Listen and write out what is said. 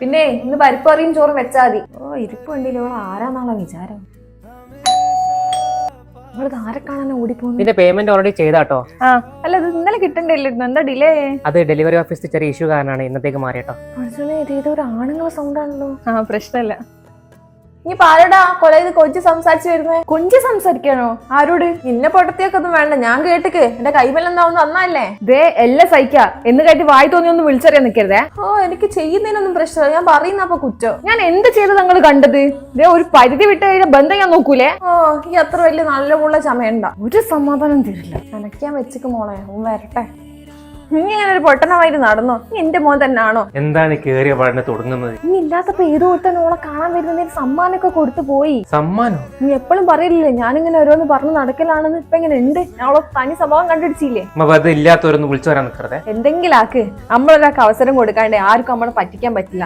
പിന്നെ ഇന്ന് പരിപ്പറിയും ചോറും വെച്ചാ മതി. ഓ ഇരിപ്പ് കണ്ടില്ല, ഇവള് ആരാന്നുള്ള വിചാരം. ഇവള് ആരെ കാണാൻ ഓടിപ്പോന്നു. നിന്റെ പേയ്മെന്റ് ഓൾറെഡി ചെയ്താട്ടോ. ആ അല്ല, ഇത് ഇന്നലെ കിട്ടണ്ടില്ലായിരുന്നു, എന്താ ഡിലേ? അത് ഡെലിവറി ഓഫീസിൽ ചെറിയ ഇഷ്യൂ കാരണമാണ് ഇന്നത്തേക്ക് മാറിയിട്ടോ. ഏതോ ഒരു ആണുങ്ങളെ സൗണ്ട് ആണല്ലോ. ആ പ്രശ്നമില്ല. ഇനി പാലടാ കൊലയത് കൊഞ്ച് സംസാരിച്ചു വരുന്നേ. കൊഞ്ച് സംസാരിക്കാനോ? ആരോട്? നിന്നെ പൊട്ടത്തിയൊക്കെ ഒന്നും വേണ്ട, ഞാൻ കേട്ടിക്ക്. എന്റെ കൈമല്ലെന്നാവുന്ന അന്നല്ലേ. ദേ എല്ലാം സഹിക്കാ എന്ന് കേട്ടി വായി തോന്നി ഒന്നും വിളിച്ചറിയാൻ നിൽക്കരുതേ. ഓ എനിക്ക് ചെയ്യുന്നതിനൊന്നും പ്രശ്നമില്ല, ഞാൻ പറയുന്നപ്പോ കുറ്റം. ഞാൻ എന്ത് ചെയ്ത് നിങ്ങൾ കണ്ടത്? ദേ ഒരു പരിധി വിട്ട് കഴിഞ്ഞ ബന്ധം ഞാൻ നോക്കൂലേ. ഓ ഈ അത്ര വലിയ നല്ല പുള്ള ചമയണ്ട, ഒരു സമാധാനം തരില്ല. നനയ്ക്കാൻ വെച്ചിക്ക് മോളെ, വരട്ടെ. നീ അങ്ങനെ ഒരു പൊട്ടനമായിട്ട് നടന്നോ? നീ എന്റെ മോൻ തന്നെ ആണോ? എന്താണ് കേറിയ പാടിനെ തുടങ്ങുന്നത്? നീ ഇല്ലാത്തപ്പോ ഏതോ ഒരുത്തൻ ഓളെ കാണാൻ വരുന്നതിന് സമ്മാനമൊക്കെ കൊടുത്തു പോയി. സമ്മാനോ? നീ എപ്പോഴും പറയില്ലേ ഞാനിങ്ങനെ ഓരോന്ന് പറഞ്ഞു നടക്കലാണെന്ന്. ഇപ്പൊ ഇങ്ങനെ ഉണ്ട്, അവളെ തനി സ്വഭാവം കണ്ടുപിടിച്ചില്ലേ. അത് ഇല്ലാത്തവരൊന്ന് വിളിച്ചു വരാൻ നിൽക്കരുതേ. എന്തെങ്കിലും ആക്ക്, നമ്മളൊരാൾക്ക് അവസരം കൊടുക്കാണ്ടേ ആർക്കും നമ്മളെ പറ്റിക്കാൻ പറ്റില്ല.